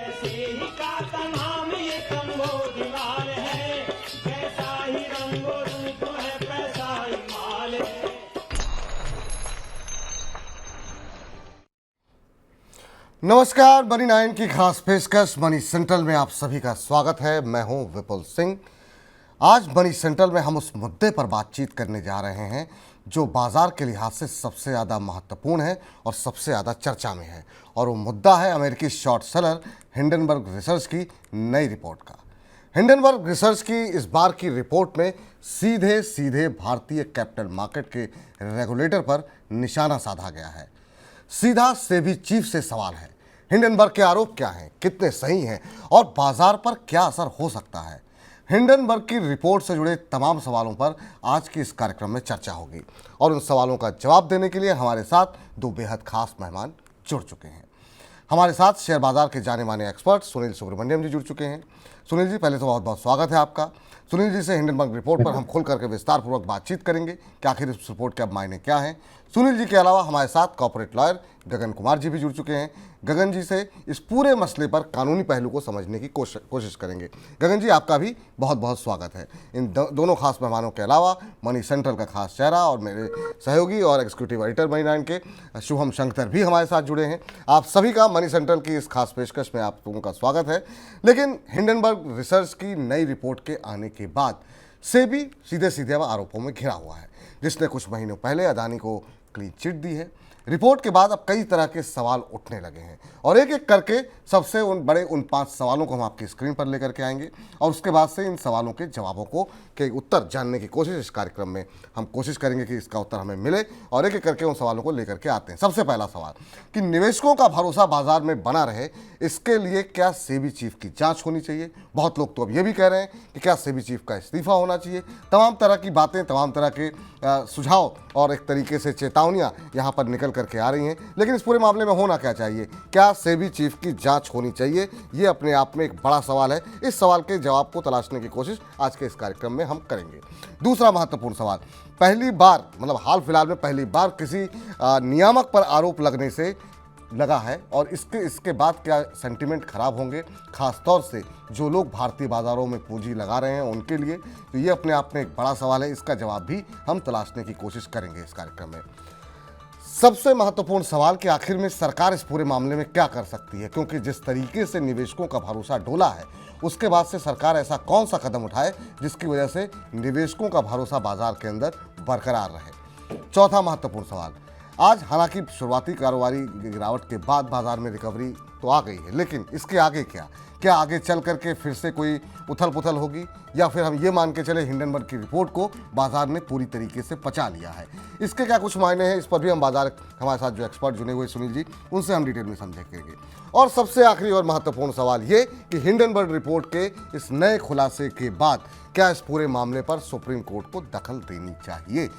ऐसे ही का तमाम ये कंबोज लाल है, कैसा ही रंगो रूप है पैसा ही माल है। नमस्कार, मनी 9 की खास पेशकश मनी सेंट्रल में आप सभी का स्वागत है। मैं हूं विपुल सिंह। आज मनी सेंट्रल में हम उस मुद्दे पर बातचीत करने जा रहे हैं जो बाजार के लिहाज से सबसे ज़्यादा महत्वपूर्ण है और सबसे ज़्यादा चर्चा में है, और वो मुद्दा है अमेरिकी शॉर्ट सेलर हिंडनबर्ग रिसर्च की नई रिपोर्ट का। हिंडनबर्ग रिसर्च की इस बार की रिपोर्ट में सीधे सीधे भारतीय कैपिटल मार्केट के रेगुलेटर पर निशाना साधा गया है। सीधा सेबी चीफ से सवाल है, हिंडनबर्ग के आरोप क्या हैं, कितने सही हैं और बाजार पर क्या असर हो सकता है। हिंडनबर्ग की रिपोर्ट से जुड़े तमाम सवालों पर आज की इस कार्यक्रम में चर्चा होगी, और उन सवालों का जवाब देने के लिए हमारे साथ दो बेहद खास मेहमान जुड़ चुके हैं। हमारे साथ शेयर बाजार के जाने माने एक्सपर्ट सुनील सुब्रमण्यम जी जुड़ चुके हैं। सुनील जी, पहले तो बहुत बहुत स्वागत है आपका। सुनील जी से हिंडनबर्ग रिपोर्ट पर हम खुल करके विस्तारपूर्वक बातचीत करेंगे कि आखिर इस रिपोर्ट के अब मायने क्या हैं। सुनील जी के अलावा हमारे साथ कॉर्पोरेट लॉयर गगन कुमार जी भी जुड़ चुके हैं। गगन जी से इस पूरे मसले पर कानूनी पहलू को समझने की कोशिश करेंगे। गगन जी, आपका भी बहुत बहुत स्वागत है। इन दोनों खास मेहमानों के अलावा मनी सेंट्रल का खास चेहरा और मेरे सहयोगी और एग्जीक्यूटिव एडिटर मनी 9 के शुभम शंकर भी हमारे साथ जुड़े हैं। आप सभी का मनी सेंट्रल की इस खास पेशकश में आप लोगों का स्वागत है। लेकिन हिंडनबर्ग रिसर्च की नई रिपोर्ट के आने के बाद सेबी सीधे सीधे आरोपों में घिरा हुआ है, जिसने कुछ महीनों पहले अदानी को क्लीन चिट दी है। रिपोर्ट के बाद अब कई तरह के सवाल उठने लगे हैं, और एक एक करके सबसे उन 5 सवालों को हम आपकी स्क्रीन पर लेकर के आएंगे, और उसके बाद से इन सवालों के जवाबों के उत्तर जानने की कोशिश इस कार्यक्रम में हम कोशिश करेंगे कि इसका उत्तर हमें मिले, और एक एक करके उन सवालों को लेकर के आते हैं। सबसे पहला सवाल कि निवेशकों का भरोसा बाजार में बना रहे, इसके लिए क्या सेबी चीफ की जांच होनी चाहिए। बहुत लोग तो अब ये भी कह रहे हैं कि क्या सेबी चीफ का इस्तीफा होना चाहिए। तमाम तरह की बातें, तमाम तरह के सुझाव और एक तरीके से चेतावनियां यहाँ पर निकल करके आ रही हैं। लेकिन इस पूरे मामले में होना क्या चाहिए, क्या सेबी चीफ की जांच होनी चाहिए, ये अपने आप में एक बड़ा सवाल है। इस सवाल के जवाब को तलाशने की कोशिश आज के इस कार्यक्रम में हम करेंगे। दूसरा महत्वपूर्ण सवाल, पहली बार मतलब हाल फिलहाल में पहली बार किसी नियामक पर आरोप लगने से लगा है, और इसके बाद क्या सेंटिमेंट खराब होंगे, खास तौर से जो लोग भारतीय बाजारों में पूंजी लगा रहे हैं उनके लिए। तो ये अपने आप में एक बड़ा सवाल है, इसका जवाब भी हम तलाशने की कोशिश करेंगे इस कार्यक्रम में। सबसे महत्वपूर्ण सवाल कि आखिर में सरकार इस पूरे मामले में क्या कर सकती है, क्योंकि जिस तरीके से निवेशकों का भरोसा डोला है, उसके बाद से सरकार ऐसा कौन सा कदम उठाए जिसकी वजह से निवेशकों का भरोसा बाजार के अंदर बरकरार रहे। चौथा महत्वपूर्ण सवाल, आज हालांकि शुरुआती कारोबारी गिरावट के बाद बाजार में रिकवरी तो आ गई है, लेकिन इसके आगे क्या आगे चल करके फिर से कोई उथल पुथल होगी, या फिर हम ये मान के चले हिंडनबर्ग की रिपोर्ट को बाजार ने पूरी तरीके से पचा लिया है। इसके क्या कुछ मायने हैं, इस पर भी हम हमारे साथ जो एक्सपर्ट जुड़े हुए सुनील जी, उनसे हम डिटेल में समझेंगे। और सबसे आखिरी और महत्वपूर्ण सवाल ये कि हिंडनबर्ग रिपोर्ट के इस नए खुलासे के बाद क्या इस पूरे मामले पर सुप्रीम कोर्ट को दखल देनी चाहिए।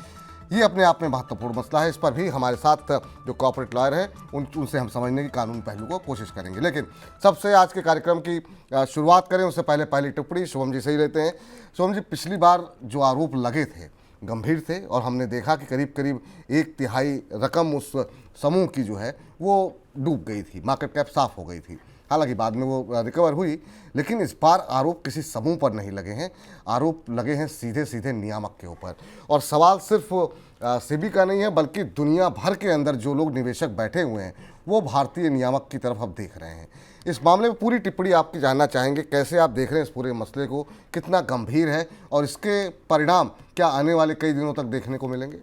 ये अपने आप में महत्वपूर्ण मसला है। इस पर भी हमारे साथ जो कॉर्पोरेट लॉयर हैं उनसे हम समझने की कानूनी पहलू को कोशिश करेंगे। लेकिन सबसे आज के कार्यक्रम की शुरुआत करें उससे पहले पहली टिप्पणी शुभम जी से ही लेते हैं। शुभम जी, पिछली बार जो आरोप लगे थे गंभीर थे, और हमने देखा कि करीब करीब 1/3 रकम उस समूह की जो है वो डूब गई थी, मार्केट कैप साफ हो गई थी। हालांकि बाद में वो रिकवर हुई, लेकिन इस बार आरोप किसी समूह पर नहीं लगे हैं, आरोप लगे हैं सीधे सीधे नियामक के ऊपर। और सवाल सिर्फ सेबी का नहीं है, बल्कि दुनिया भर के अंदर जो लोग निवेशक बैठे हुए हैं वो भारतीय नियामक की तरफ अब देख रहे हैं। इस मामले में पूरी टिप्पणी आपकी जानना चाहेंगे, कैसे आप देख रहे हैं इस पूरे मसले को, कितना गंभीर है, और इसके परिणाम क्या आने वाले कई दिनों तक देखने को मिलेंगे।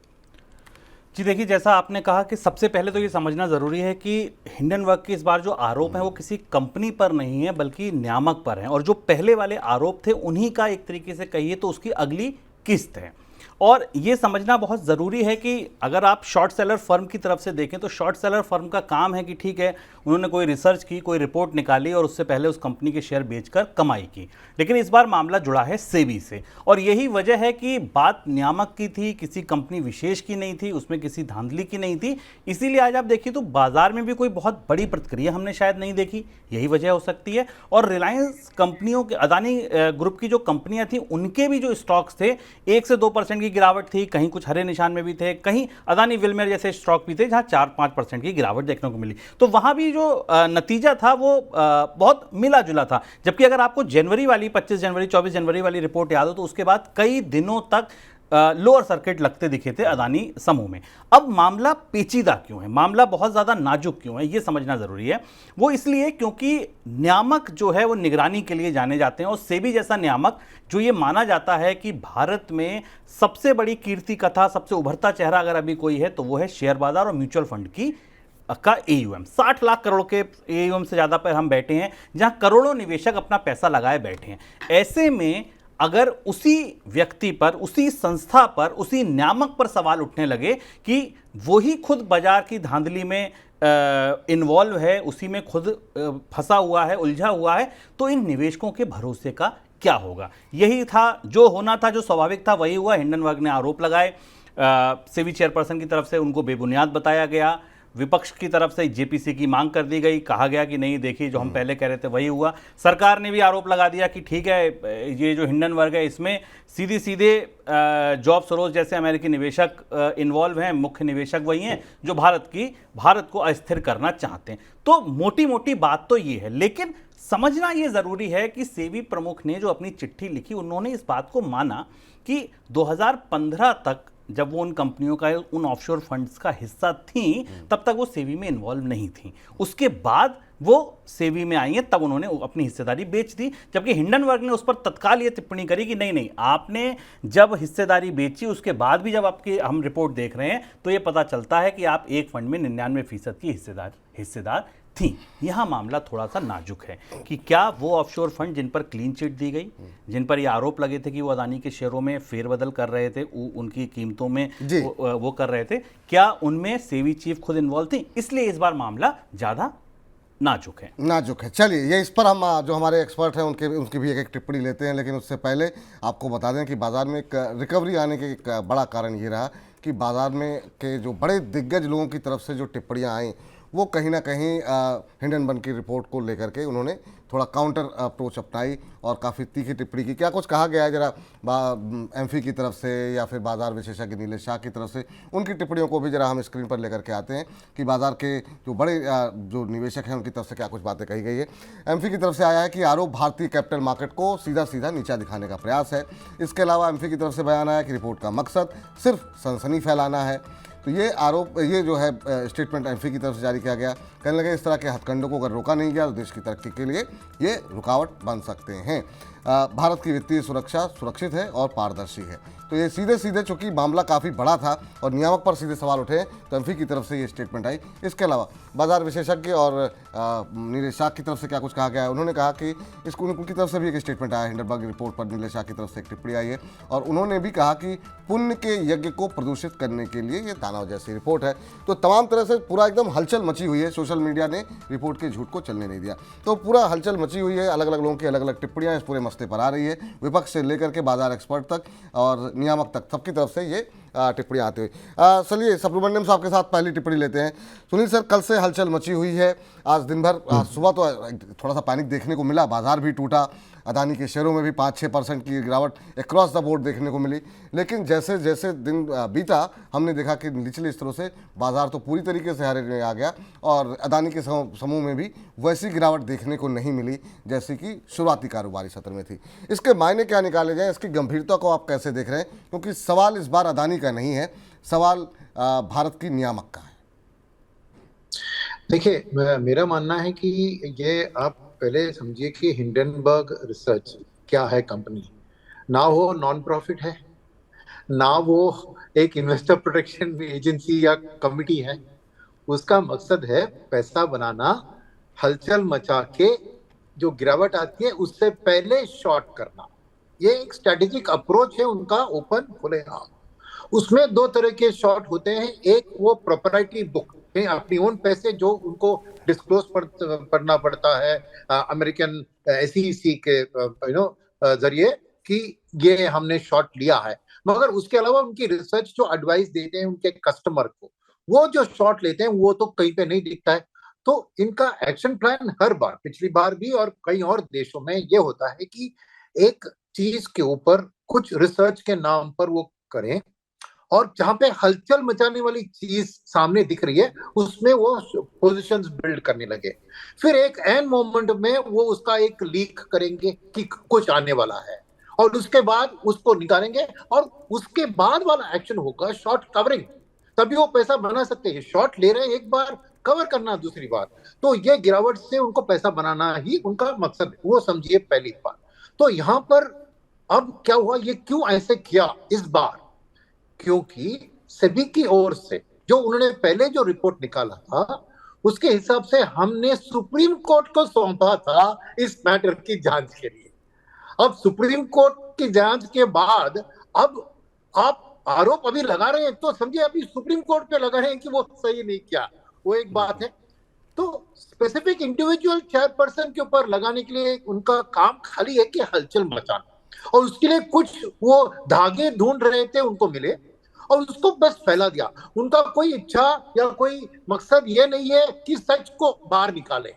जी देखिए, जैसा आपने कहा कि सबसे पहले तो ये समझना ज़रूरी है कि हिंडनबर्ग के इस बार जो आरोप हैं वो किसी कंपनी पर नहीं है बल्कि नियामक पर हैं, और जो पहले वाले आरोप थे उन्हीं का एक तरीके से कहिए तो उसकी अगली किस्त है। और ये समझना बहुत ज़रूरी है कि अगर आप शॉर्ट सेलर फर्म की तरफ से देखें तो शॉर्ट सेलर फर्म का काम है कि ठीक है, उन्होंने कोई रिसर्च की, कोई रिपोर्ट निकाली और उससे पहले उस कंपनी के शेयर बेचकर कमाई की। लेकिन इस बार मामला जुड़ा है सेबी से, और यही वजह है कि बात नियामक की थी, किसी कंपनी विशेष की नहीं थी, उसमें किसी धांधली की नहीं थी। इसीलिए आज आप देखिए तो बाजार में भी कोई बहुत बड़ी प्रतिक्रिया हमने शायद नहीं देखी, यही वजह हो सकती है। और रिलायंस कंपनियों के, अदानी ग्रुप की जो कंपनियां थी, उनके भी जो स्टॉक्स थे 1 से 2% 3% की गिरावट थी, कहीं कुछ हरे निशान में भी थे, कहीं अदानी विल्मर जैसे स्टॉक भी थे जहां 4-5% की गिरावट देखने को मिली। तो वहां भी जो नतीजा था वो बहुत मिला जुला था। जबकि अगर आपको जनवरी वाली 25 जनवरी 24 जनवरी वाली रिपोर्ट याद हो तो उसके बाद कई दिनों तक लोअर सर्किट लगते दिखे थे अदानी समूह में। अब मामला पेचीदा क्यों है, मामला बहुत ज़्यादा नाजुक क्यों है, ये समझना ज़रूरी है। वो इसलिए क्योंकि नियामक जो है वो निगरानी के लिए जाने जाते हैं, और सेबी जैसा नियामक जो ये माना जाता है कि भारत में सबसे बड़ी कीर्ति कथा, सबसे उभरता चेहरा अगर अभी कोई है तो वो है शेयर बाजार और म्यूचुअल फंड की का AUM। 60 लाख करोड़ के AUM से ज़्यादा पर हम बैठे हैं, जहां करोड़ों निवेशक अपना पैसा लगाए बैठे हैं। ऐसे में अगर उसी व्यक्ति पर, उसी संस्था पर, उसी नियामक पर सवाल उठने लगे कि वो ही खुद बाजार की धांधली में इन्वॉल्व है, उसी में खुद फंसा हुआ है, उलझा हुआ है, तो इन निवेशकों के भरोसे का क्या होगा? यही था जो होना था, जो स्वाभाविक था वही हुआ। हिंडनबर्ग ने आरोप लगाए, सेबी चेयरपर्सन की तरफ से उनको बेबुनियाद बताया गया, विपक्ष की तरफ से JPC की मांग कर दी गई, कहा गया कि नहीं देखिए जो हम पहले कह रहे थे वही हुआ। सरकार ने भी आरोप लगा दिया कि ठीक है, ये जो हिंडनबर्ग है इसमें सीधे जॉब सोरोस जैसे अमेरिकी निवेशक इन्वॉल्व हैं, मुख्य निवेशक वही हैं जो भारत को अस्थिर करना चाहते हैं। तो मोटी मोटी बात तो ये है, लेकिन समझना ये जरूरी है कि सेबी प्रमुख ने जो अपनी चिट्ठी लिखी, उन्होंने इस बात को माना कि 2015 तक जब वो उन कंपनियों का, उन ऑफशोर फंड्स का हिस्सा थी, तब तक वो सेबी में इन्वॉल्व नहीं थी। उसके बाद वो सेबी में आई हैं, तब उन्होंने अपनी हिस्सेदारी बेच दी। जबकि हिंडनबर्ग ने उस पर तत्काल ये टिप्पणी करी कि नहीं, आपने जब हिस्सेदारी बेची उसके बाद भी जब आपकी हम रिपोर्ट देख रहे हैं तो ये पता चलता है कि आप एक फंड में 99% की हिस्सेदार थी। यहां मामला थोड़ा सा नाजुक है कि क्या वो ऑफशोर फंड जिन पर क्लीन चिट दी गई, जिन पर ये आरोप लगे थे कि वो अदानी के शेयरों में फेरबदल कर रहे थे, उनकी कीमतों में वो कर रहे थे, क्या उनमें सेबी चीफ खुद इन्वॉल्व थी? इसलिए इस बार मामला ज्यादा नाजुक है। चलिए, ये इस पर हम जो हमारे एक्सपर्ट हैं उनकी भी एक टिप्पणी लेते हैं, लेकिन उससे पहले आपको बता दें कि बाजार में एक रिकवरी आने के एक बड़ा कारण ये रहा कि बाजार में के जो बड़े दिग्गज लोगों की तरफ से जो टिप्पणियाँ आई वो कहीं ना कहीं हिंडनबर्ग की रिपोर्ट को लेकर के उन्होंने थोड़ा काउंटर अप्रोच अपनाई और काफ़ी तीखी टिप्पणी की। क्या कुछ कहा गया है, जरा एमफी की तरफ से या फिर बाजार विशेषज्ञ नीलेश शाह की तरफ से, उनकी टिप्पणियों को भी जरा हम स्क्रीन पर लेकर के आते हैं कि बाजार के जो बड़े जो निवेशक हैं उनकी तरफ से क्या कुछ बातें कही गई है। एमफी की तरफ से आया है कि आरोप भारतीय कैपिटल मार्केट को सीधा नीचा दिखाने का प्रयास है। इसके अलावा एमफी की तरफ से बयान आया कि रिपोर्ट का मकसद सिर्फ सनसनी फैलाना है। तो ये आरोप, ये जो है स्टेटमेंट एमफी की तरफ से जारी किया गया। कहने लगे इस तरह के हथकंडों को अगर रोका नहीं गया तो देश की तरक्की के लिए ये रुकावट बन सकते हैं। भारत की वित्तीय सुरक्षा सुरक्षित है और पारदर्शी है। तो ये सीधे चूंकि मामला काफ़ी बड़ा था और नियामक पर सीधे सवाल उठे तो एमफी की तरफ से ये स्टेटमेंट आई। इसके अलावा बाजार विशेषज्ञ और नीलेश शाह की तरफ से क्या कुछ कहा गया है, उन्होंने कहा कि इसको उनकी तरफ से भी एक स्टेटमेंट आया। हिंडनबर्ग रिपोर्ट पर नीलेश शाह की तरफ से एक टिप्पणी आई है और उन्होंने भी कहा कि पुण्य के यज्ञ को प्रदूषित करने के लिए ये दानव जैसी रिपोर्ट है। तो तमाम तरह से पूरा एकदम हलचल मची हुई है। सोशल मीडिया ने रिपोर्ट के झूठ को चलने नहीं दिया, तो पूरा हलचल मची हुई है। अलग अलग लोगों की अलग अलग टिप्पणियां इस पूरे मसले पर आ रही है, विपक्ष से लेकर के बाजार एक्सपर्ट तक और नियामक तक, सबकी तरफ से ये टिप्पणी आती हुई। चलिए सुब्रमण्यम साहब के साथ पहली टिप्पणी लेते हैं। सुनील सर, कल से हलचल मची हुई है। आज दिन भर, सुबह तो थोड़ा सा पैनिक देखने को मिला, बाजार भी टूटा, अदानी के शेयरों में भी 5-6% की गिरावट अक्रॉस द बोर्ड देखने को मिली। लेकिन जैसे जैसे दिन बीता हमने देखा कि निचले स्तरों से बाजार तो पूरी तरीके से हारे में आ गया और अदानी के समूह में भी वैसी गिरावट देखने को नहीं मिली जैसी कि शुरुआती कारोबारी सत्र में थी। इसके मायने क्या निकाले जाएं, इसकी गंभीरता को आप कैसे देख रहे हैं? क्योंकि सवाल इस बार अदानी का नहीं है, सवाल भारत की नियामक का है। देखिए, मेरा मानना है कि ये आप पहले समझिए कि हिंडनबर्ग रिसर्च क्या है कंपनी। ना वो नॉन प्रॉफिट है, ना वो एक इन्वेस्टर प्रोटेक्शन एजेंसी या कमिटी है। उसका मकसद है पैसा बनाना, हलचल मचा के जो गिरावट आती है उससे पहले शॉर्ट करना। ये एक स्ट्रेटेजिक अप्रोच है उनका, ओपन खुलेआम। उसमें दो तरह के शॉर्ट होते हैं। एक वो प्रोप्राइटरी बुक, अपनी ओन पैसे जो उनको डिस्क्लोज करना पड़ता है अमेरिकन SEC के जरिए कि ये हमने शॉर्ट लिया है। मगर उसके अलावा उनकी रिसर्च जो एडवाइस देते हैं उनके कस्टमर को, वो जो शॉर्ट लेते हैं वो तो कहीं पे नहीं दिखता है। तो इनका एक्शन प्लान हर बार, पिछली बार भी और कई और देशों में ये होता है कि एक चीज के ऊपर कुछ रिसर्च के नाम पर वो करें और जहां पे हलचल मचाने वाली चीज सामने दिख रही है उसमें वो पोजीशंस बिल्ड करने लगे। फिर एक एंड मोमेंट में वो उसका एक लीक करेंगे कि कुछ आने वाला है और उसके बाद उसको निकालेंगे और उसके बाद वाला एक्शन होगा शॉर्ट कवरिंग। तभी वो पैसा बना सकते हैं। शॉर्ट ले रहे हैं एक बार, कवर करना दूसरी बार। तो ये गिरावट से उनको पैसा बनाना ही उनका मकसद है, वो समझिए पहली बार। तो यहाँ पर अब क्या हुआ, ये क्यों ऐसे किया इस बार? क्योंकि सेबी की ओर से जो उन्होंने पहले जो रिपोर्ट निकाला था उसके हिसाब से हमने सुप्रीम कोर्ट को सौंपा था इस मैटर की जांच के लिए। अब सुप्रीम कोर्ट की जांच के बाद अब आप आरोप अभी लगा रहे हैं तो समझिए अभी सुप्रीम कोर्ट पे लगा रहे हैं कि वो सही नहीं किया, वो एक बात है। तो स्पेसिफिक इंडिविजुअल चेयरपर्सन के ऊपर लगाने के लिए उनका काम खाली है कि हलचल मचाना, और उसके लिए कुछ वो धागे ढूंढ रहे थे, उनको मिले और उसको बस फैला दिया। उनका कोई इच्छा या कोई मकसद ये नहीं है कि सच को बाहर निकाले।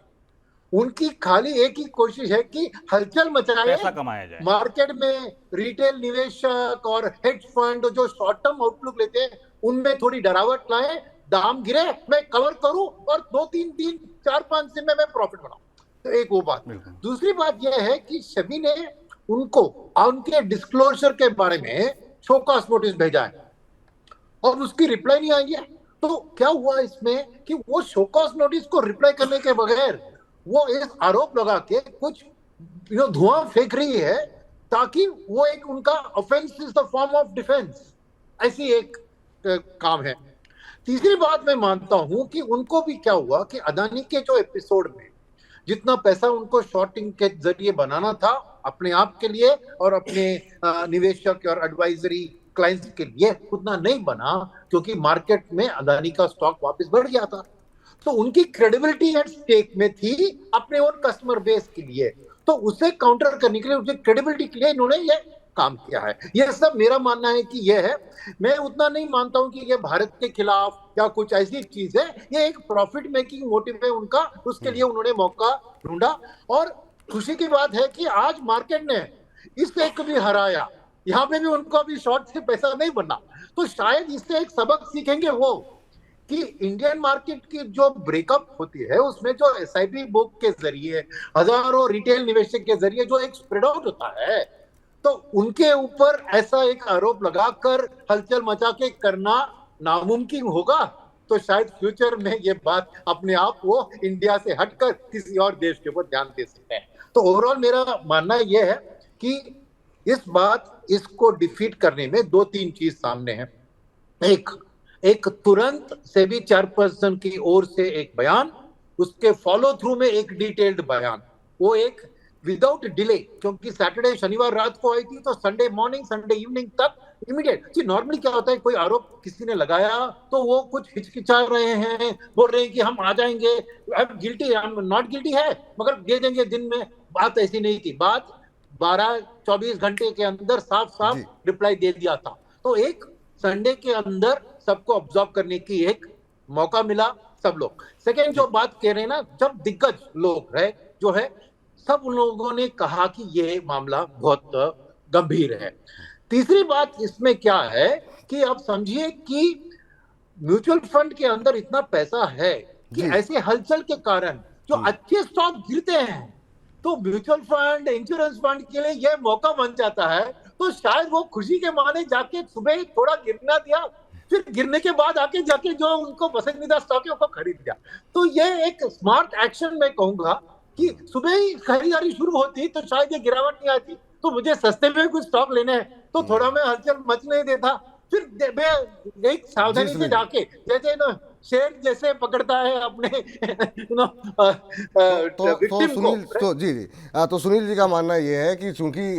उनकी खाली एक ही कोशिश है कि हलचल मचाए, पैसा कमाया जाए, मार्केट में रिटेल निवेशक और हेज फंड जो शॉर्ट टर्म आउटलुक लेते हैं उनमें थोड़ी डरावट लाए, दाम गिरे मैं कवर करूं और 2-3 दिन 4-5 दिन में मैं प्रॉफिट बनाऊं। तो एक वो बात। दूसरी बात यह है कि सेबी ने उनको उनके डिस्क्लोजर के बारे में शोकॉज नोटिस भेजा है और उसकी रिप्लाई नहीं आई है। तो क्या हुआ इसमें कि वो शोकॉज नोटिस को रिप्लाई करने के बगैर वो इस आरोप लगा के कुछ धुआं फेंक रही है ताकि वो एक उनका offence is the form of defence, ऐसी एक काम है। तीसरी बात मैं मानता हूं कि उनको भी क्या हुआ कि अदानी के जो एपिसोड में जितना पैसा उनको शॉर्टिंग के जरिए बनाना था अपने आप के लिए और अपने निवेशक और एडवाइजरी क्लाइंट्स के लिए, उतना नहीं बना क्योंकि मार्केट में अदानी का स्टॉक वापस बढ़ गया था। तो उनकी क्रेडिबिलिटी एट स्टेक में थी अपने और कस्टमर बेस के लिए। तो उसे काउंटर करने के लिए, उसकी क्रेडिबिलिटी के लिए इन्होंने ये काम किया है। यह सब मेरा मानना है कि यह है। मैं उतना नहीं मानता हूं कि ये भारत के खिलाफ या कुछ ऐसी चीज है। ये एक प्रॉफिट मेकिंग मोटिव है उनका, उसके लिए उन्होंने मौका ढूंढा। और खुशी की बात है कि आज मार्केट ने इस एक भी हराया, यहाँ पे भी उनको अभी शॉर्ट से पैसा नहीं बनना। तो शायद इससे एक सबक सीखेंगे वो कि इंडियन मार्केट की जो ब्रेकअप होती है उसमें जो एसआईपी बुक के जरिए हजारों रिटेल निवेशक के जरिए जो एक स्प्रेड आउट होता है, तो उनके ऊपर ऐसा एक आरोप लगाकर हलचल मचा के करना नामुमकिन होगा। तो शायद फ्यूचर में ये बात अपने आप वो इंडिया से हटकर किसी और देश के ऊपर ध्यान दे सकते हैं। तो ओवरऑल मेरा मानना यह है कि इसको डिफीट करने में 2-3 चीज सामने है। एक तुरंत सेबी चेयरपर्सन की ओर से एक बयान, उसके फॉलो थ्रू में एक डिटेल्ड बयान, वो एक विदाउट डिले, क्योंकि सैटरडे शनिवार रात को आई थी तो संडे मॉर्निंग संडे इवनिंग तक इमीडिएट। जी नॉर्मली क्या होता है, कोई आरोप किसी ने लगाया तो वो कुछ हिचकिचा रहे हैं, बोल रहे हैं कि हम आ जाएंगे, अब गिल्टी हम नॉट गिल्टी है मगर दे देंगे दिन में। बात ऐसी नहीं थी, बात 12-24 घंटे के अंदर साफ साफ रिप्लाई दे दिया था। तो एक संडे के अंदर सबको ऑब्जर्व करने की एक मौका मिला सब लोग। सेकेंड जो बात कह रहे हैं ना, जब दिग्गज लोग है जो है सब उन लोगों ने कहा कि ये मामला बहुत गंभीर है। तीसरी बात इसमें क्या है कि आप समझिए कि म्यूचुअल फंड के अंदर इतना पैसा है कि ऐसे हलचल के कारण जो अच्छे स्टॉक गिरते हैं तो म्यूचुअल फंड इंश्योरेंस फंड के लिए यह मौका बन जाता है। तो शायद वो खुशी के माने जाके सुबह थोड़ा गिरना दिया, फिर गिरने के बाद आके जाके जो उनको पसंदीदा स्टॉक है उसको खरीद लिया। तो ये एक स्मार्ट एक्शन मैं कहूंगा कि सुबह ही खरीदारी शुरू होती तो शायद ये गिरावट नहीं आती। तो मुझे सस्ते में कुछ स्टॉक लेने हैं तो थोड़ा मैं हलचल मचने देता, फिर मैं एक सावधानी से जाके जैसे ना शेर जैसे पकड़ता है अपने तो सुनील जी का मानना ये है कि चूंकि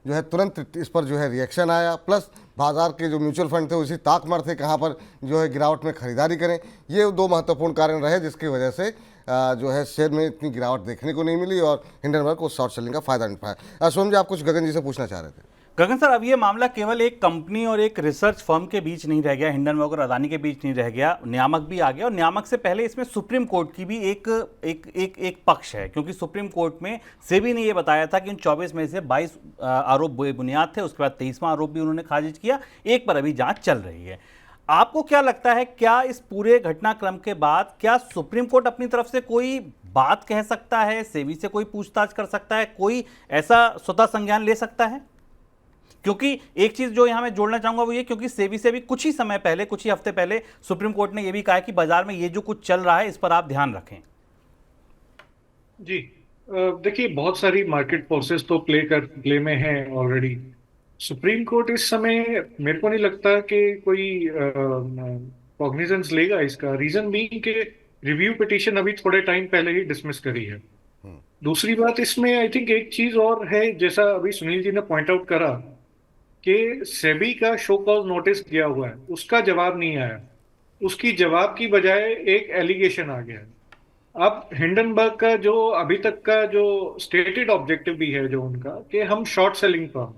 जो है तुरंत इस पर जो है रिएक्शन आया, प्लस बाजार के जो म्यूचुअल फंड थे उसी ताक मार थे कहाँ पर जो है गिरावट में खरीदारी करें, ये 2 महत्वपूर्ण कारण रहे जिसकी वजह से जो है शेयर में इतनी गिरावट देखने को नहीं मिली और हिंडनबर्ग को शॉर्ट सेलिंग का फायदा नहीं पाया। सोम जी, आप कुछ गगन जी से पूछना चाह रहे थे। गगन सर, अब ये मामला केवल एक कंपनी और एक रिसर्च फर्म के बीच नहीं रह गया, हिंडनबर्ग और अदानी के बीच नहीं रह गया, नियामक भी आ गया। और नियामक से पहले इसमें सुप्रीम कोर्ट की भी एक पक्ष है, क्योंकि सुप्रीम कोर्ट में सेबी ने ये बताया था कि उन 24 में से 22 आरोप बेबुनियाद थे। उसके बाद 23वां आरोप भी उन्होंने खारिज किया, एक पर अभी जांच चल रही है। आपको क्या लगता है, क्या इस पूरे घटनाक्रम के बाद क्या सुप्रीम कोर्ट अपनी तरफ से कोई बात कह सकता है, सेबी से कोई पूछताछ कर सकता है, कोई ऐसा स्वतः संज्ञान ले सकता है? क्योंकि एक चीज जो यहां मैं जोड़ना चाहूंगा वो ये, क्योंकि सेबी से भी कुछ ही समय पहले, कुछ ही हफ्ते पहले सुप्रीम कोर्ट ने यह भी कहा कि बाजार में ये जो कुछ चल रहा है इस पर आप ध्यान रखें। जी, देखिए, बहुत सारी मार्केट फोर्सेस तो प्ले में हैं ऑलरेडी। सुप्रीम कोर्ट इस समय मेरे को नहीं लगता कि कोई कॉग्निजेंस लेगा इसका। रीजन भी कि रिव्यू पिटीशन अभी थोड़े टाइम पहले ही डिसमिस करी है। दूसरी बात इसमें आई थिंक एक चीज और है, जैसा अभी सुनील जी ने पॉइंट आउट करा कि सेबी का शो कॉज नोटिस गया हुआ है, उसका जवाब नहीं आया। उसकी जवाब की बजाय एक एलिगेशन आ गया। अब हिंडनबर्ग का जो अभी तक का जो स्टेटेड ऑब्जेक्टिव भी है जो उनका, कि हम शॉर्ट सेलिंग फर्म,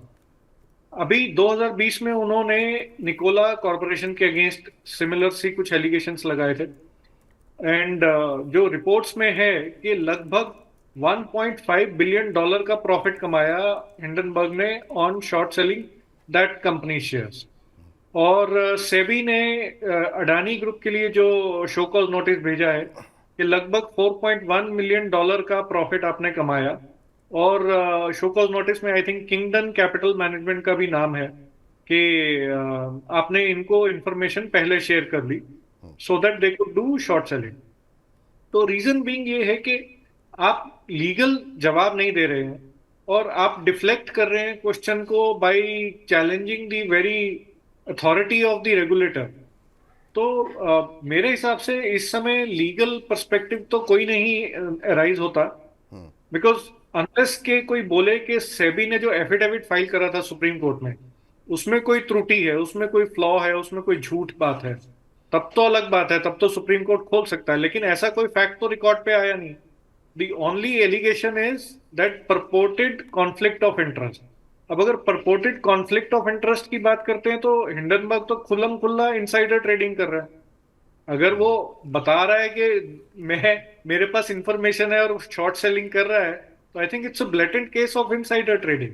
अभी 2020 में उन्होंने निकोला कॉरपोरेशन के अगेंस्ट सिमिलर सी कुछ एलिगेशंस लगाए थे। एंड जो रिपोर्ट्स में है कि लगभग 1.5 बिलियन डॉलर का प्रॉफिट कमाया हिंडनबर्ग ने on short selling that company shares. और सेबी ने अडानी ग्रुप के लिए जो शो कॉज नोटिस भेजा है कि लगभग 4.1 मिलियन डॉलर का प्रॉफिट आपने कमाया। और शो कॉज नोटिस में I think kingdom capital management का भी नाम है कि आपने इनको इंफॉर्मेशन पहले शेयर कर ली so that they could do short selling. तो रीजन बीइंग ये है कि आप लीगल जवाब नहीं दे रहे हैं और आप डिफ्लेक्ट कर रहे हैं क्वेश्चन को by challenging the very authority of the regulator. तो मेरे हिसाब से इस समय लीगल पर्सपेक्टिव तो कोई नहीं अराइज होता, बिकॉज अनलेस के कोई बोले कि सेबी ने जो एफिडेविट फाइल करा था सुप्रीम कोर्ट में उसमें कोई त्रुटि है, उसमें कोई फ्लॉ है, उसमें कोई झूठ बात है, तब तो अलग बात है, तब तो सुप्रीम कोर्ट खोल सकता है। लेकिन ऐसा कोई फैक्ट तो रिकॉर्ड पे आया नहीं। The only allegation is that purported conflict of interest. अब अगर परपोर्टेड कॉन्फ्लिक्ट ऑफ इंटरेस्ट की बात करते हैं तो हिंडनबर्ग तो खुल्लम खुल्ला इनसाइडर ट्रेडिंग कर रहा है। अगर वो बता रहा है कि मेरे पास इंफॉर्मेशन है और शॉर्ट सेलिंग कर रहा है, तो I think it's a blatant case of insider trading.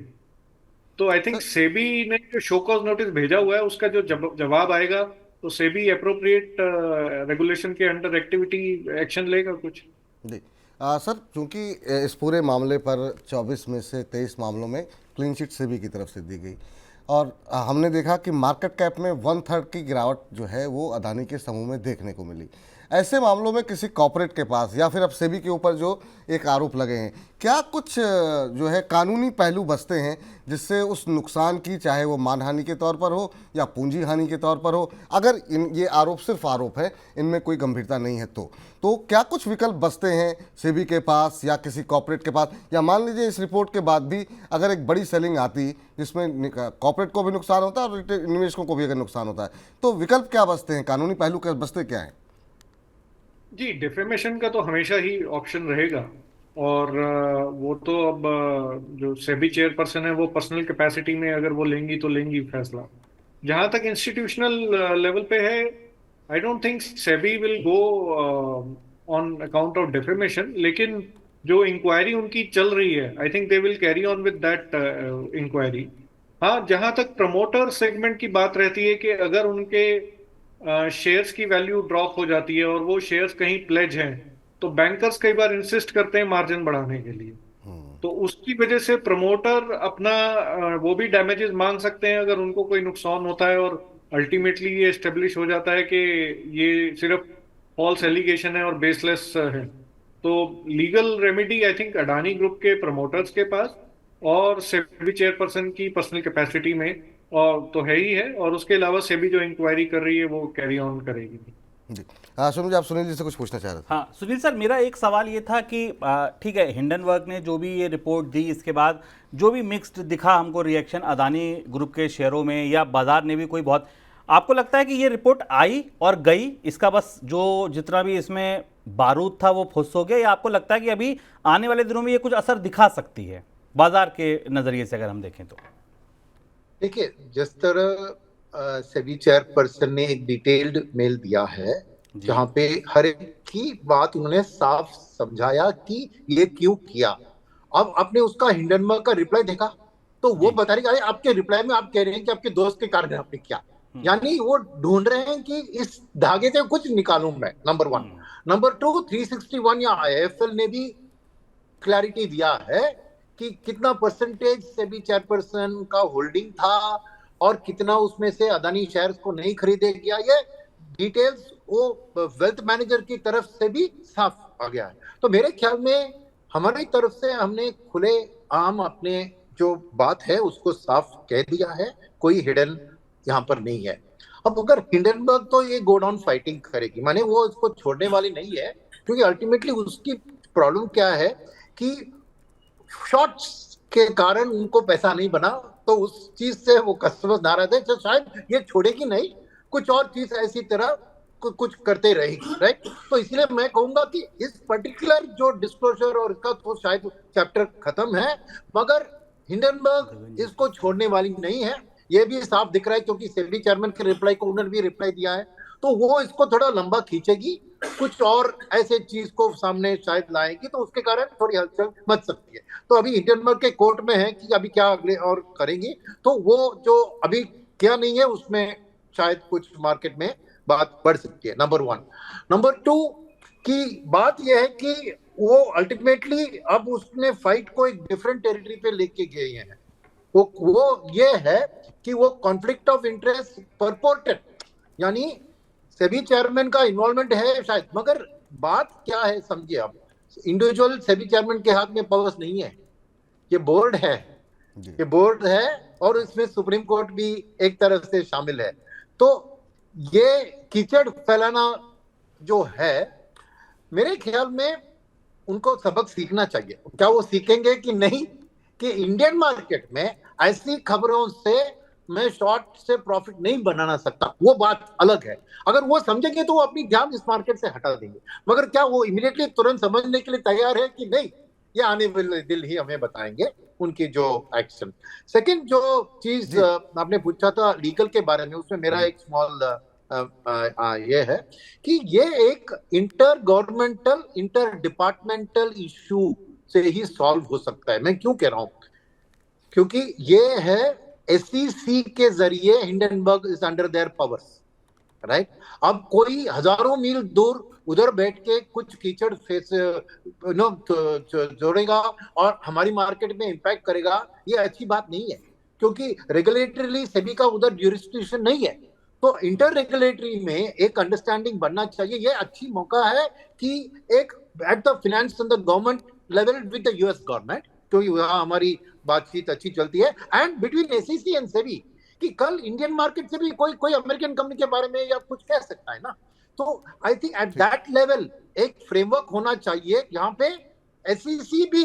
तो आई थिंक सेबी ने जो शो कॉज नोटिस भेजा हुआ है उसका जो जवाब आएगा तो सेबी एप्रोप्रिएट रेगुलेशन के अंडर एक्टिविटी एक्शन लेगा कुछ। जी सर, चूंकि इस पूरे मामले पर 24 में से 23 मामलों में क्लीन चिट सेबी की तरफ से दी गई और हमने देखा कि मार्केट कैप में 1/3 की गिरावट जो है वो अदानी के समूह में देखने को मिली। ऐसे मामलों में किसी कॉर्पोरेट के पास या फिर अब सेबी के ऊपर जो एक आरोप लगे हैं, क्या कुछ जो है कानूनी पहलू बचते हैं जिससे उस नुकसान की, चाहे वो मानहानि के तौर पर हो या पूंजी हानि के तौर पर हो, अगर ये आरोप सिर्फ आरोप है, इनमें कोई गंभीरता नहीं है तो क्या कुछ विकल्प बचते हैं सेबी के पास या किसी कॉर्पोरेट के पास? या मान लीजिए इस रिपोर्ट के बाद भी अगर एक बड़ी सेलिंग आती जिसमें कॉर्पोरेट को भी नुकसान होता है और निवेशकों को भी अगर नुकसान होता है, तो विकल्प क्या बचते हैं, कानूनी पहलू क्या बचते क्या हैं? जी, डिफेमेशन का तो हमेशा ही ऑप्शन रहेगा और वो तो अब जो सेबी चेयरपर्सन है वो पर्सनल कैपेसिटी में अगर वो लेंगी तो लेंगी फैसला। जहां तक इंस्टीट्यूशनल लेवल पे है, I don't think SEBI will go on account of defamation, लेकिन जो इंक्वायरी उनकी चल रही है I think they will carry on with that inquiry. हाँ, जहां तक प्रमोटर सेगमेंट की बात रहती है कि अगर उनके शेयर्स की वैल्यू ड्रॉप हो जाती है और वो शेयर्स कहीं प्लेज हैं तो बैंकर्स कई बार इंसिस्ट करते हैं मार्जिन बढ़ाने के लिए, तो उसकी वजह से प्रमोटर अपना वो भी डैमेजेस मांग सकते हैं अगर उनको कोई नुकसान होता है और अल्टीमेटली ये एस्टेब्लिश हो जाता है कि ये सिर्फ फॉल्स एलिगेशन है और बेसलेस है। तो legal remedy I think Adani group के प्रमोटर्स के पास और सेबी चेयरपर्सन की पर्सनल कैपेसिटी में और तो है ही है, और उसके अलावा सेबी जो इंक्वायरी कर रही है वो कैरी ऑन करेगी। जी हाँ, सुनील जी, आप सुनील जी से कुछ पूछना चाह रहे थे? हाँ सुनील सर, मेरा एक सवाल ये था कि ठीक है, हिंडनबर्ग ने जो भी ये रिपोर्ट दी, इसके बाद जो भी मिक्स्ड दिखा हमको रिएक्शन अदानी ग्रुप के शेयरों में या बाजार ने भी कोई बहुत, आपको लगता है कि ये रिपोर्ट आई और गई, इसका बस जो जितना भी इसमें बारूद था वो फुस हो गया, या आपको लगता है कि अभी आने वाले दिनों में ये कुछ असर दिखा सकती है बाजार के नज़रिए से अगर हम देखें तो? देखिए, जिस तरह सेबी चेयरपर्सन ने एक डिटेल्ड मेल दिया है, जी जहां पे हर एक की बात उन्होंने साफ समझाया कि ये क्यों किया। अब आपने उसका हिंडनबर्ग का रिप्लाई देखा, तो वो जी बता रही है, आपके रिप्लाई में आप कह रहे हैं कि आपके दोस्त के कारण आपने किया। यानी वो ढूंढ रहे हैं कि इस धागे से कुछ निकालूं मैं, नंबर वन। नंबर टू, 361 या आईएफएल ने भी क्लैरिटी दिया है कि कितना परसेंटेज सेबी चेयरपर्सन का होल्डिंग था और कितना उसमें से अदानी शेयर्स को नहीं खरीदे गया। ये डिटेल्स वो वेल्थ मैनेजर की तरफ से भी साफ आ गया है। तो मेरे ख्याल में हमारी तरफ से हमने खुले आम अपने जो बात है उसको साफ कह दिया है, कोई हिडन यहाँ पर नहीं है। अब अगर हिंडनबर्ग तो ये गो डाउन फाइटिंग करेगी, माने वो इसको छोड़ने वाली नहीं है, क्योंकि अल्टीमेटली उसकी प्रॉब्लम क्या है कि शॉर्ट्स के कारण उनको पैसा नहीं बना, तो उस चीज से वो कस्टमर्स नाराज है, तो शायद ये छोड़ेगी नहीं, कुछ और चीज ऐसी तरह कुछ करते रहेगी, राइट। तो इसलिए मैं कहूंगा कि इस पर्टिकुलर जो डिस्क्लोजर और इसका तो शायद चैप्टर खत्म है, मगर हिंडनबर्ग इसको छोड़ने वाली नहीं है, ये भी साफ दिख रहा है, क्योंकि सेबी चेयरमैन के रिप्लाई को उन्होंने भी रिप्लाई दिया है। तो वो इसको थोड़ा लंबा खींचेगी, कुछ और ऐसे चीज को सामने शायद लाएगी, तो उसके कारण थोड़ी हलचल मच सकती है। तो अभी हिंडनबर्ग के कोर्ट में है कि अभी क्या अगले और करेंगी, तो वो जो अभी क्या नहीं है उसमें शायद कुछ मार्केट में बात बढ़ सकती है, नंबर वन। नंबर टू की बात यह है कि वो अल्टीमेटली अब उसने फाइट को एक डिफरेंट टेरिटरी पे लेके गए हैं। वो ये है कि वो कॉन्फ्लिक्ट ऑफ इंटरेस्ट परपोर्टेड, यानी सेबी चेयरमैन का इन्वॉल्वमेंट है शायद, मगर बात क्या है समझिए आप, इंडिविजुअल सेबी चेयरमैन के हाथ में पावर्स नहीं है, ये बोर्ड है, ये बोर्ड है, और इसमें सुप्रीम कोर्ट भी एक तरह से शामिल है। तो ये कीचड़ फैलाना जो है, मेरे ख्याल में उनको सबक सीखना चाहिए। क्या वो सीखेंगे कि नहीं, कि इंडियन मार्केट में ऐसी खबरों से मैं शॉर्ट से प्रॉफिट नहीं बनाना सकता, वो बात अलग है। अगर वो समझेंगे तो वो अपनी ध्यान इस मार्केट से हटा देंगे, मगर क्या वो इमीडिएटली तुरंत समझने के लिए तैयार है कि नहीं, ये आने वाले दिन ही हमें बताएंगे उनकी जो एक्शन। सेकंड जो चीज आपने पूछा था लीगल के बारे में, उसमें मेरा एक स्मॉल ये है कि ये एक inter governmental inter departmental issue से ही सॉल्व हो सकता है। मैं क्यों कह रहा हूं, क्योंकि ये है एसईसी के जरिए Hindenburg is under their powers, right. अब कोई हजारों मील दूर उधर बैठ के कुछ कीचड़ फेस जोड़ेगा और हमारी मार्केट में इंपैक्ट करेगा, ये अच्छी बात नहीं है, क्योंकि रेगुलेटरीली सेबी का उधर ज्यूरिसडिक्शन नहीं है। तो इंटर रेगुलेटरी में एक अंडरस्टैंडिंग बनना चाहिए। ये अच्छी मौका है कि एक at the finance and the government level with the US government, क्योंकि वहां हमारी बातचीत अच्छी चलती है, and between SEC and SEBI, कि कल इंडियन मार्केट से भी कोई कोई अमेरिकन कंपनी के बारे में या कुछ कह सकता है ना। तो I think at that level एक फ्रेमवर्क होना चाहिए जहां पे एसईसी भी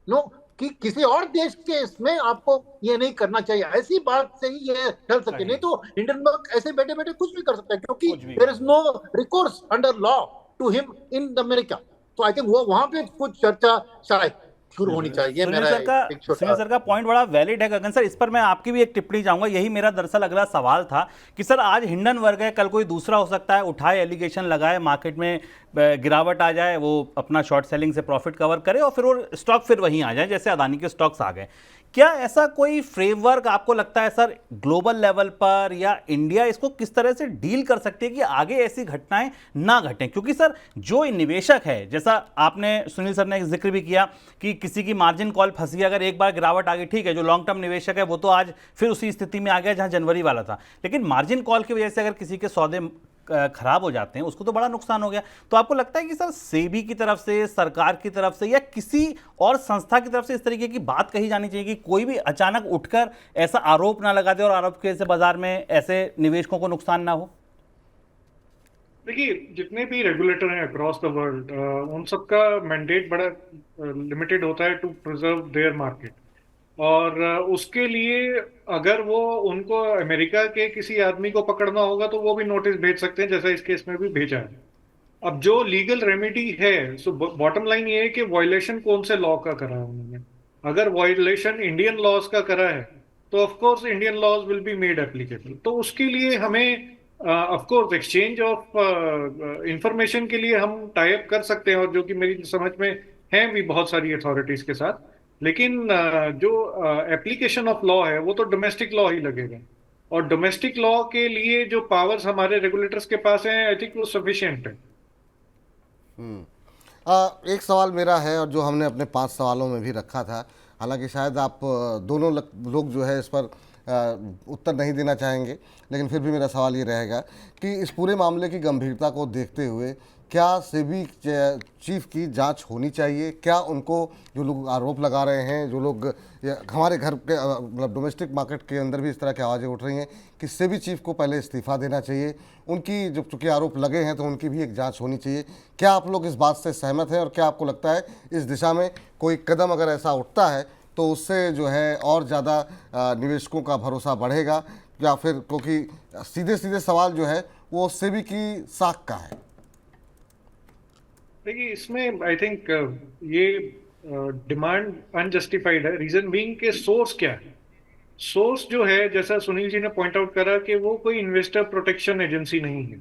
नो कि किसी और देश के इसमें आपको ये नहीं करना चाहिए, ऐसी बात से ही ये चल सके। नहीं तो हिंडनबर्ग ऐसे बैठे बैठे कुछ भी कर सकता है, क्योंकि there is no recourse under law to him in America. तो आई थिंक वो वहां पे कुछ चर्चा शायद शुरू होनी चाहिए। सुनील सर का पॉइंट बड़ा वैलिड है गगन सर, इस पर मैं आपकी भी एक टिप्पणी चाहूंगा। यही मेरा दरअसल अगला सवाल था कि सर आज हिंडनबर्ग है, कल कोई दूसरा हो सकता है, उठाए एलिगेशन लगाए, मार्केट में गिरावट आ जाए, वो अपना शॉर्ट सेलिंग से प्रॉफिट कवर करे और फिर वो स्टॉक फिर वहीं आ जाए जैसे अदानी के स्टॉक्स आ गए। क्या ऐसा कोई फ्रेमवर्क आपको लगता है सर ग्लोबल लेवल पर, या इंडिया इसको किस तरह से डील कर सकती है कि आगे ऐसी घटनाएं ना घटें? क्योंकि सर जो निवेशक है, जैसा आपने सुनील सर ने जिक्र भी किया कि किसी की मार्जिन कॉल फंसी, अगर एक बार गिरावट आ गई ठीक है, जो लॉन्ग टर्म निवेशक है वो तो आज फिर उसी स्थिति में आ गया जहां जनवरी वाला था, लेकिन मार्जिन कॉल की वजह से अगर किसी के सौदे खराब हो जाते हैं उसको तो बड़ा नुकसान हो गया। तो आपको लगता है कि सर सेबी की तरफ से, सरकार की तरफ से या किसी और संस्था की तरफ से इस तरीके की बात कही जानी चाहिए कि कोई भी अचानक उठकर ऐसा आरोप ना लगा दे और आरोप के बाजार में ऐसे निवेशकों को नुकसान ना हो? देखिए, जितने भी रेगुलेटर हैं अक्रॉस द वर्ल्ड, उन सबका मैंडेट बड़ा लिमिटेड होता है टू प्रिजर्व देयर मार्केट, और उसके लिए अगर वो उनको अमेरिका के किसी आदमी को पकड़ना होगा तो वो भी नोटिस भेज सकते हैं, जैसा इस केस में भी भेजा है। अब जो लीगल रेमेडी है, सो बॉटम लाइन ये है कि वायलेशन कौन से लॉ का करा है उन्होंने। अगर वायलेशन इंडियन लॉज का करा है तो of course Indian laws will be made applicable. तो उसके लिए हमें of course exchange of information के लिए हम टाई अप कर सकते हैं, और जो कि मेरी समझ में है भी बहुत सारी अथॉरिटीज के साथ। लेकिन जो एप्लीकेशन ऑफ लॉ है वो तो डोमेस्टिक लॉ ही लगेगा, और डोमेस्टिक लॉ के लिए जो पावर्स हमारे रेगुलेटर्स के पास हैं आई थिंक वो सफिशिएंट है। एक सवाल मेरा है, और जो हमने अपने 5 सवालों में भी रखा था, हालांकि शायद आप दोनों लोग जो है इस पर उत्तर नहीं देना चाहेंगे, लेकिन फिर भी मेरा सवाल ये रहेगा कि इस पूरे मामले की गंभीरता को देखते हुए क्या सेबी चीफ की जांच होनी चाहिए? क्या उनको जो लोग आरोप लगा रहे हैं, जो लोग हमारे घर के मतलब डोमेस्टिक मार्केट के अंदर भी इस तरह की आवाज़ें उठ रही हैं कि सेबी चीफ को पहले इस्तीफ़ा देना चाहिए, उनकी जब चूँकि आरोप लगे हैं तो उनकी भी एक जांच होनी चाहिए। क्या आप लोग इस बात से सहमत हैं, और क्या आपको लगता है इस दिशा में कोई कदम अगर ऐसा उठता है तो उससे जो है और ज़्यादा निवेशकों का भरोसा बढ़ेगा, या फिर क्योंकि सीधे सीधे सवाल जो है वो सेबी की साख का है? देखिए, इसमें आई थिंक ये डिमांड अनजस्टिफाइड है। रीजन बीइंग के सोर्स क्या है? सोर्स जो है, जैसा सुनील जी ने पॉइंट आउट करा, कि वो कोई इन्वेस्टर प्रोटेक्शन एजेंसी नहीं है।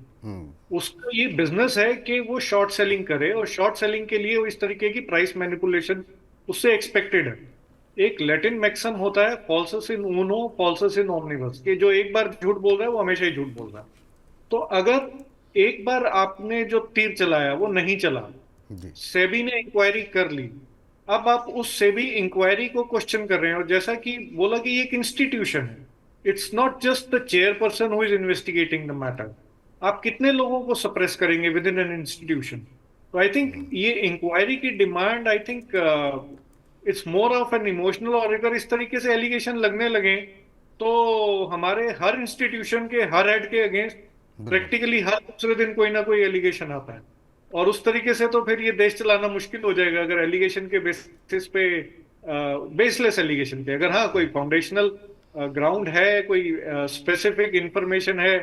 उसका ये बिजनेस है कि वो शॉर्ट सेलिंग करे, और शॉर्ट सेलिंग के लिए वो इस तरीके की प्राइस मैनिपुलेशन उससे एक्सपेक्टेड है। एक लैटिन मैक्सिम होता है, फॉल्सस इन ऊनो फॉल्सस इन ओमनिबस, कि जो एक बार झूठ बोल रहा है वो हमेशा ही झूठ बोल रहा है। तो अगर एक बार आपने जो तीर चलाया वो नहीं चला, सेबी ने इंक्वायरी कर ली, अब आप उस सेबी इंक्वायरी को क्वेश्चन कर रहे हैं। और जैसा कि बोला कि ये एक इंस्टीट्यूशन है, it's not just the chairperson who is investigating the matter. आप कितने लोगों को सप्रेस करेंगे विद इन एन इंस्टीट्यूशन? तो आई थिंक ये इंक्वायरी की demand, I think it's more of an emotional. और अगर इस तरीके से एलिगेशन लगने लगे तो हमारे हर इंस्टीट्यूशन के हर हेड के अगेंस्ट प्रैक्टिकली हर दूसरे दिन कोई ना कोई एलिगेशन आता है, और उस तरीके से तो फिर ये देश चलाना मुश्किल हो जाएगा। अगर एलिगेशन के बेसिस पे, बेसलेस एलिगेशन पे, अगर हाँ कोई फाउंडेशनल ग्राउंड है, कोई स्पेसिफिक इंफॉर्मेशन है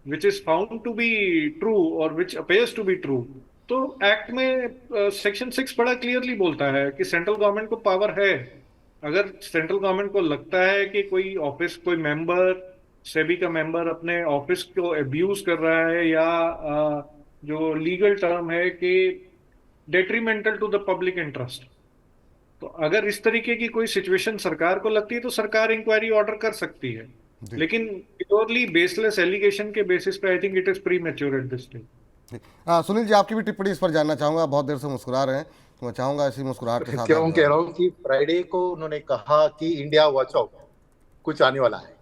which is found to be true और which appears to be true, तो एक्ट में सेक्शन 6 बड़ा क्लियरली बोलता है कि सेंट्रल गवर्नमेंट को पावर है। अगर सेंट्रल गवर्नमेंट को लगता है कि कोई ऑफिस, कोई मेंबर, सेबी का मेंबर अपने ऑफिस को अब्यूज कर रहा है, या जो लीगल टर्म है कि detrimental to the public interest, तो अगर इस तरीके की कोई सिचुएशन सरकार को लगती है तो सरकार इंक्वायरी ऑर्डर कर सकती है। लेकिन प्योरली बेसलेस एलिगेशन के बेसिस पे I think it is premature at this stage. Sunil ji, आपकी भी टिप्पणी इस पर जानना चाहूंगा। बहुत देर से मुस्कुरा रहे हैं, तो मैं चाहूंगा इसी मुस्कुराहट के साथ क्यों कह रहा हूँ कि फ्राइडे को उन्होंने कहा कि इंडिया वॉच आउट, कुछ आने वाला है।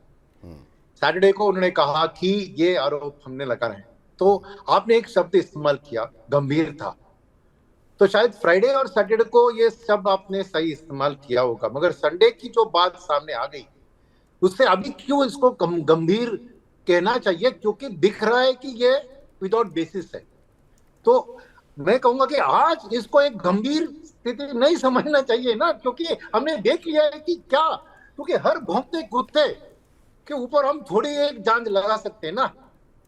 सैटरडे को उन्होंने कहा कि ये आरोप हमने लगा रहे हैं, तो आपने एक शब्द इस्तेमाल किया, गंभीर था। तो शायद फ्राइडे और सैटरडे को ये शब्द आपने सही इस्तेमाल किया होगा, मगर संडे की जो बात सामने आ गई उससे अभी क्यों इसको गंभीर कहना चाहिए? क्योंकि दिख रहा है कि ये विदाउट बेसिस है। तो मैं कहूंगा कि आज इसको एक गंभीर स्थिति नहीं समझना चाहिए ना, क्योंकि हमने देख लिया है कि क्या, क्योंकि हर भौंकते कुत्ते के ऊपर हम थोड़ी एक जांच लगा सकते हैं ना।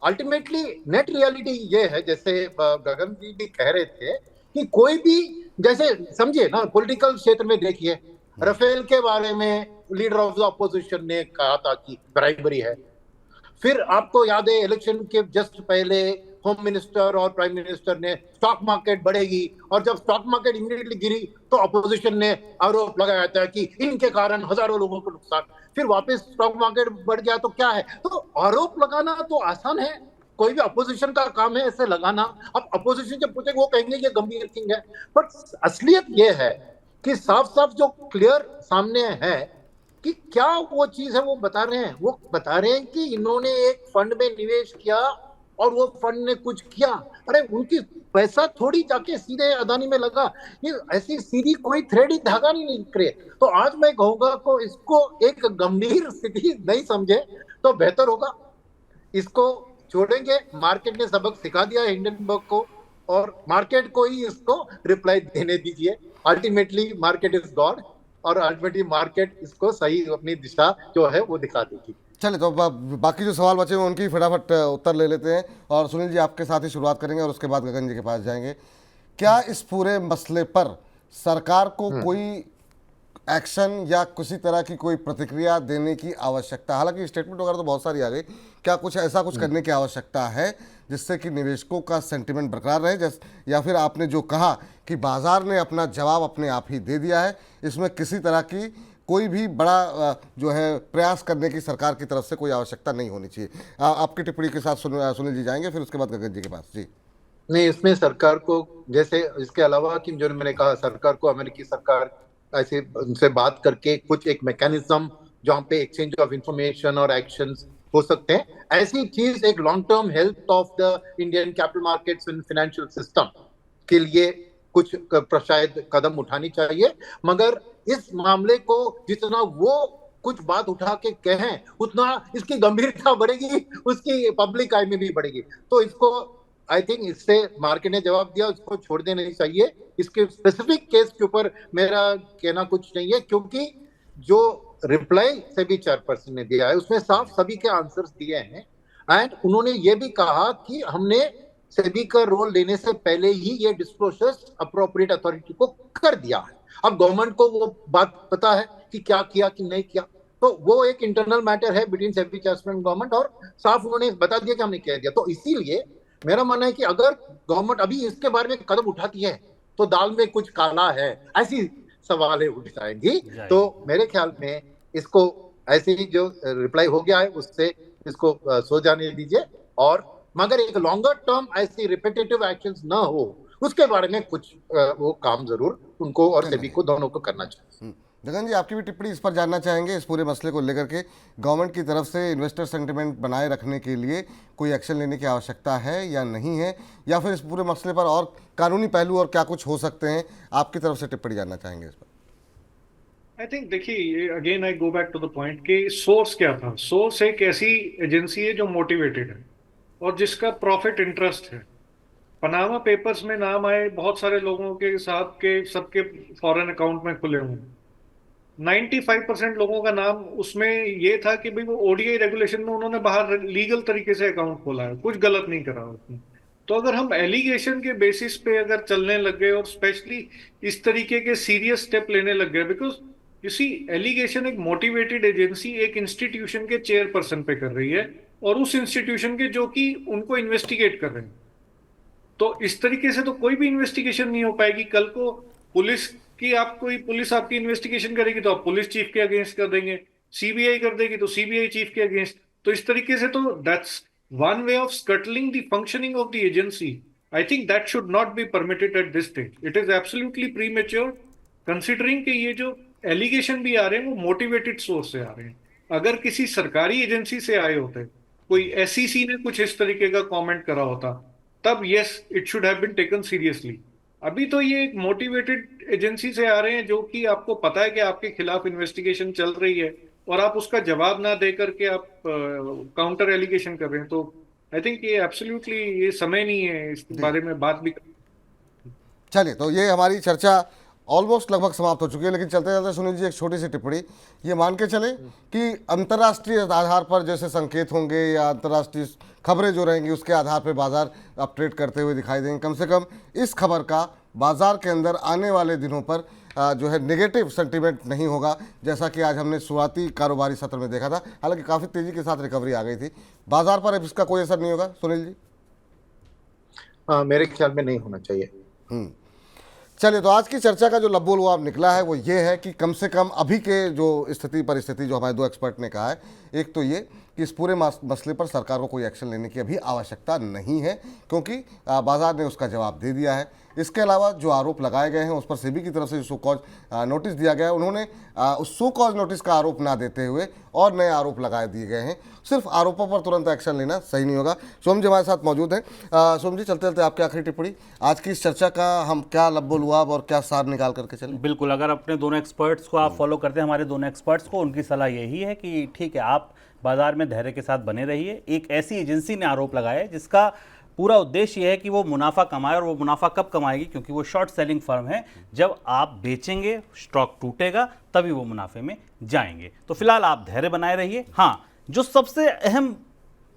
अल्टीमेटली नेट रियलिटी ये है, जैसे गगन जी भी कह रहे थे कि कोई भी, जैसे समझिए ना, पॉलिटिकल क्षेत्र में देखिए, राफेल के बारे में लीडर ऑफ द अपोजिशन ने कहा था कि ब्राइबरी है। फिर आपको याद है इलेक्शन के जस्ट पहले होम मिनिस्टर और प्राइम मिनिस्टर ने स्टॉक मार्केट बढ़ेगी, और जब स्टॉक मार्केट इमीडिएटली गिरी तो अपोजिशन ने आरोप लगाया था कि इनके कारण हजारों लोगों को नुकसान। फिर वापस स्टॉक मार्केट बढ़ गया, तो क्या है? तो आरोप लगाना तो आसान है, कोई भी अपोजिशन का काम है ऐसे लगाना। अब अपोजिशन जब पूछेंगे वो कहेंगे ये गंभीर थिंग है, बट असलियत ये है कि साफ साफ जो क्लियर सामने है कि क्या वो चीज है वो बता रहे हैं। वो बता रहे हैं कि इन्होंने एक फंड में निवेश किया और वो फंड ने कुछ किया। अरे उनकी पैसा थोड़ी जाके सीधे अदानी में लगा, ये ऐसी सीधी कोई थ्रेड ही धागा नहीं निकले। तो आज मैं कहूंगा को इसको एक गंभीर स्थिति नहीं समझे तो बेहतर होगा, इसको छोड़ेंगे। मार्केट ने सबक सिखा दिया हिंडनबर्ग को, और मार्केट को ही इसको रिप्लाई देने दीजिए। अल्टीमेटली मार्केट इज गॉड, और अल्टीमेटली मार्केट इसको सही अपनी दिशा जो है वो दिखा देगी। चलिए, तो बाकी जो सवाल बचे हैं उनकी फटाफट उत्तर ले लेते हैं, और सुनील जी आपके साथ ही शुरुआत करेंगे और उसके बाद गगन जी के पास जाएंगे। क्या इस पूरे मसले पर सरकार को कोई एक्शन या किसी तरह की कोई प्रतिक्रिया देने की आवश्यकता, हालांकि स्टेटमेंट वगैरह तो बहुत सारी आ गई, क्या कुछ ऐसा कुछ करने की आवश्यकता है जिससे कि निवेशकों का सेंटिमेंट बरकरार रहे, जैसे या फिर आपने जो कहा कि बाजार ने अपना जवाब अपने आप ही दे दिया है, इसमें किसी तरह की कोई भी बड़ा जो है प्रयास करने की सरकार की तरफ से कोई आवश्यकता नहीं होनी चाहिए। आपकी टिप्पणी के साथ सुनील जी जाएंगे, फिर उसके बाद गगन जी के पास। जी नहीं, इसमें सरकार को, जैसे इसके अलावा कि जो मैंने कहा, सरकार को, अमेरिकी सरकार ऐसे उनसे बात करके कुछ एक मैकेनिज्म जहाँ पे एक्सचेंज ऑफ इंफॉर्मेशन और एक्शंस हो सकते हैं, ऐसी चीज एक long term health of the Indian capital markets and financial system के लिए कुछ शायद कदम उठानी चाहिए। मगर इस मामले को जितना वो कुछ बात उठा के कहें, उतना इसकी गंभीरता बढ़ेगी, उसकी पब्लिक आई में भी बढ़ेगी। तो इसको आई थिंक इससे मार्केट ने जवाब दिया, उसको छोड़ देना नहीं चाहिए। इसके स्पेसिफिक केस के ऊपर मेरा कहना कुछ नहीं है, क्योंकि जो रिप्लाई सेबी चेयरपर्सन ने दिया है उसमें साफ सभी के आंसर्स दिए हैं। एंड उन्होंने ये भी कहा कि हमने सेबी का रोल लेने से पहले ही ये डिस्क्लोजर्स अप्रोप्रिएट अथॉरिटी को कर दिया है। अब गवर्नमेंट को वो बात पता है कि क्या किया कि नहीं किया, तो वो एक इंटरनल मैटर है बिटवीन सेबी चेयरपर्सन गवर्नमेंट, और साफ उन्होंने बता दिया कि हमने कह दिया। तो इसीलिए मेरा मानना है कि अगर गवर्नमेंट अभी इसके बारे में कदम उठाती है तो दाल में कुछ काला है, ऐसी सवालें उठ जाएंगी। तो मेरे ख्याल में इसको ऐसे ही जो रिप्लाई हो गया है उससे इसको सो जाने दीजिए, और मगर एक लॉन्गर टर्म ऐसी रिपीटेटिव एक्शंस ना हो, उसके बारे में कुछ वो काम जरूर उनको और सेबी को दोनों को करना चाहिए। गगन जी, आपकी भी टिप्पणी इस पर जानना चाहेंगे, इस पूरे मसले को लेकर के गवर्नमेंट की तरफ से इन्वेस्टर सेंटिमेंट बनाए रखने के लिए कोई एक्शन लेने की आवश्यकता है या नहीं है, या फिर इस पूरे मसले पर और कानूनी पहलू और क्या कुछ हो सकते हैं, आपकी तरफ से टिप्पणी जानना चाहेंगे इस पर। आई थिंक देखिए, again I go back to the point कि सोर्स क्या था। सोर्स एक ऐसी एजेंसी है जो मोटिवेटेड है और जिसका प्रॉफिट इंटरेस्ट है। पनामा पेपर्स में नाम आए बहुत सारे लोगों के साथ के सबके फॉरेन अकाउंट में खुले हुए, 95% लोगों का नाम उसमें ये था कि भाई वो ओडीआई रेगुलेशन में उन्होंने बाहर लीगल तरीके से अकाउंट खोला है, कुछ गलत नहीं करा उसमें। तो अगर हम एलिगेशन के बेसिस पे अगर चलने लग गए और स्पेशली इस तरीके के सीरियस स्टेप लेने लग गए, बिकॉज यू सी एलिगेशन एक मोटिवेटेड एजेंसी एक इंस्टीट्यूशन के चेयरपर्सन पे कर रही है, और उस इंस्टीट्यूशन के जो कि उनको इन्वेस्टिगेट कर रहे हैं। तो इस तरीके से तो कोई भी इन्वेस्टिगेशन नहीं हो पाएगी। कल को पुलिस आपकी इन्वेस्टिगेशन करेगी तो आप पुलिस चीफ के अगेंस्ट कर देंगे, सीबीआई कर देगी तो सीबीआई चीफ के अगेंस्ट। तो इस तरीके से तो that's one way of scuttling the functioning of the agency. I think that should not be permitted eight this stage. It is absolutely premature, considering कि ये जो एलिगेशन भी आ रहे हैं वो मोटिवेटेड सोर्स से आ रहे हैं। अगर किसी सरकारी एजेंसी से आए होते, कोई एसईसी ने कुछ इस तरीके का कमेंट करा होता, तब yes it should have been taken seriously. अभी तो ये एक मोटिवेटेड एजेंसी से आ रहे हैं जो कि आपको पता है कि आपके खिलाफ इन्वेस्टिगेशन चल रही है और आप उसका जवाब ना दे करके आप काउंटर एलिगेशन कर रहे हैं। तो आई थिंक ये एब्सोल्युटली ये समय नहीं है इस बारे में बात भी। चलिए, तो ये हमारी चर्चा ऑलमोस्ट लगभग समाप्त हो चुकी है, लेकिन चलते चलते सुनील जी एक छोटी सी टिप्पणी। ये मान के चले कि अंतर्राष्ट्रीय आधार पर जैसे संकेत होंगे या अंतर्राष्ट्रीय खबरें जो रहेंगी उसके आधार पर बाजार अब ट्रेड करते हुए दिखाई देंगे, कम से कम इस खबर का बाजार के अंदर आने वाले दिनों पर जो है नेगेटिव सेंटीमेंट नहीं होगा, जैसा कि आज हमने शुरुआती कारोबारी सत्र में देखा था। हालांकि काफ़ी तेज़ी के साथ रिकवरी आ गई थी बाजार पर, अब इसका कोई असर नहीं होगा सुनील जी? मेरे ख्याल में नहीं होना चाहिए। चलिए, तो आज की चर्चा का जो लब्बो लुआब निकला है वो ये है कि कम से कम अभी के जो परिस्थिति जो हमारे दो एक्सपर्ट ने कहा है, एक तो ये कि इस पूरे मसले पर सरकार को कोई एक्शन लेने की अभी आवश्यकता नहीं है, क्योंकि बाजार ने उसका जवाब दे दिया है। इसके अलावा जो आरोप लगाए गए हैं उस पर सेबी की तरफ से जो सो कॉज नोटिस दिया गया है, उन्होंने उस सो कॉज नोटिस का आरोप ना देते हुए और नए आरोप लगाए दिए गए हैं। सिर्फ आरोपों पर तुरंत एक्शन लेना सही नहीं होगा। सोम जी हमारे साथ मौजूद हैं। सोम जी, चलते चलते आपकी आखिरी टिप्पणी, आज की इस चर्चा का हम क्या लब्बो लुआब और क्या सार निकाल करके चलें? बिल्कुल, अगर अपने दोनों एक्सपर्ट्स को आप फॉलो करते हैं, हमारे दोनों एक्सपर्ट्स को, उनकी सलाह यही है कि ठीक है, आप बाजार में धैर्य के साथ बने रहिए। एक ऐसी एजेंसी ने आरोप लगाया है जिसका पूरा उद्देश्य यह है कि वो मुनाफा कमाए, और वो मुनाफा कब कमाएगी, क्योंकि वो शॉर्ट सेलिंग फर्म है। जब आप बेचेंगे, स्टॉक टूटेगा, तभी वो मुनाफे में जाएंगे। तो फिलहाल आप धैर्य बनाए रहिए। हाँ, जो सबसे अहम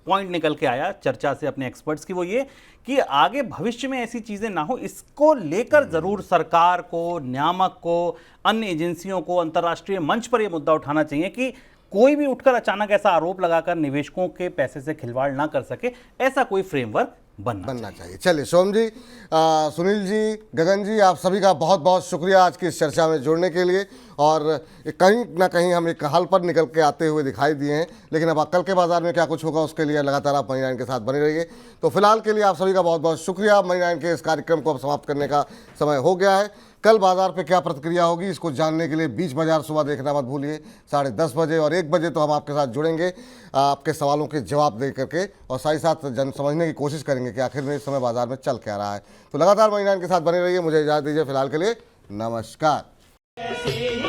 पॉइंट निकल के आया चर्चा से अपने एक्सपर्ट्स की, वो ये कि आगे भविष्य में ऐसी चीजें ना हो, इसको लेकर जरूर सरकार को, नियामक को, अन्य एजेंसियों को अंतर्राष्ट्रीय मंच पर यह मुद्दा उठाना चाहिए कि कोई भी उठकर अचानक ऐसा आरोप लगाकर निवेशकों के पैसे से खिलवाड़ ना कर सके, ऐसा कोई फ्रेमवर्क बनना चाहिए। चलिए सोम जी, सुनील जी, गगन जी, आप सभी का बहुत बहुत शुक्रिया आज की इस चर्चा में जुड़ने के लिए। और कहीं ना कहीं हम एक हल पर निकल के आते हुए दिखाई दिए हैं, लेकिन अब कल के बाजार में क्या कुछ होगा उसके लिए लगातार आप मनी 9 के साथ बने रहिए। तो फिलहाल के लिए आप सभी का बहुत बहुत शुक्रिया। मनी 9 के इस कार्यक्रम को अब समाप्त करने का समय हो गया है। कल बाजार पे क्या प्रतिक्रिया होगी इसको जानने के लिए बीच बाजार सुबह देखना मत भूलिए, 10:30 बजे और 1 बजे तो हम आपके साथ जुड़ेंगे, आपके सवालों के जवाब दे करके, और साथ ही साथ समझने की कोशिश करेंगे कि आखिर में इस समय बाजार में चल क्या रहा है। तो लगातार मनी 9 के साथ बने रहिए। मुझे इजाजत दीजिए फिलहाल के लिए, नमस्कार। ऐसे ही